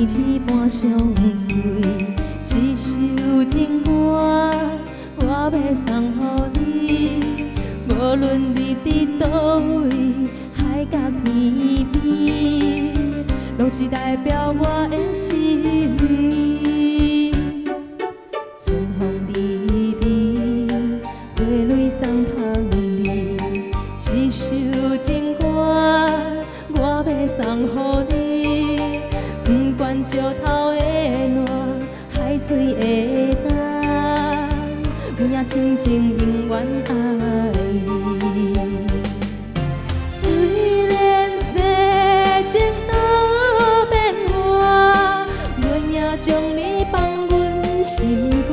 天一般相随，一首情歌我要送予你，无论你伫倒位，海角天边，拢是代表我的心意。春风微微，花蕊送香味，一首情歌我要送予你，不管石头的烂，海水的干，有影深深永远爱你。虽然世情多变化，阮也将你放阮心肝。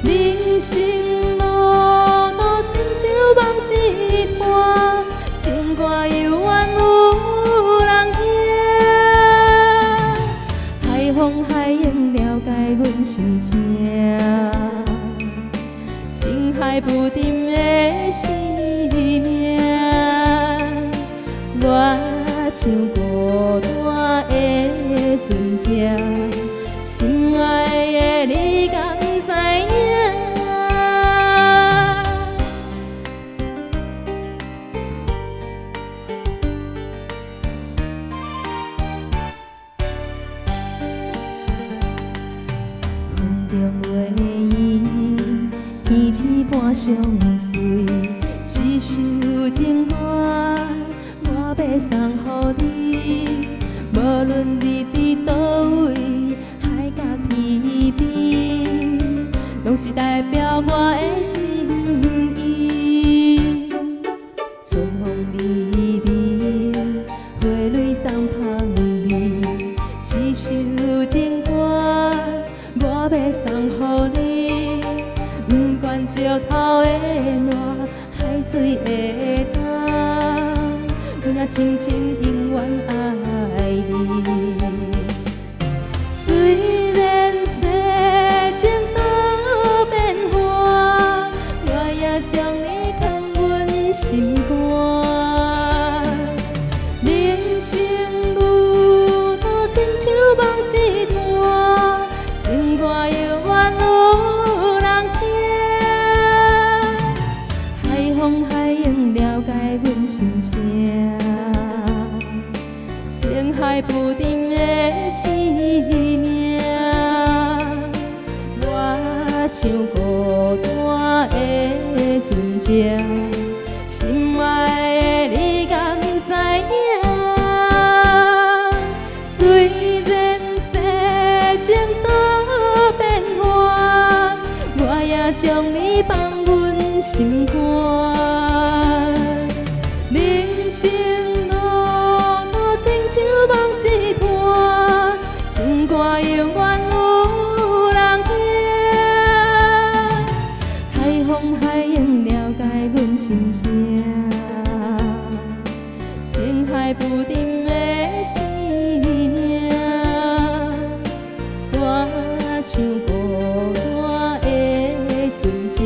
人生路途亲像梦一段，情歌犹原有人听。海风海涌了解阮心情，情海不定的生命。我像孤单的船只，心爱的你敢知影？云中月圆，天一般相随，一首情歌我要送予你，无论你伫倒位，海角天边，拢是代表我的心意。春风微微，花蕊送香味，一首情歌我要送予你，不管石头的烂，海水的干，阮也深深永远爱你。虽然世情多变化，我也将你放阮心肝。人生路途亲像梦一段，情歌犹原有人听。海风海涌了解阮心情，情海不定的生命。我像孤单的船只，心爱的你敢知影？虽然世情多变化，我也将你放阮心肝。人生路途亲像梦一段，情歌犹原有人听。海风海涌了解阮心情，情海不定的生命。我像孤单的船只。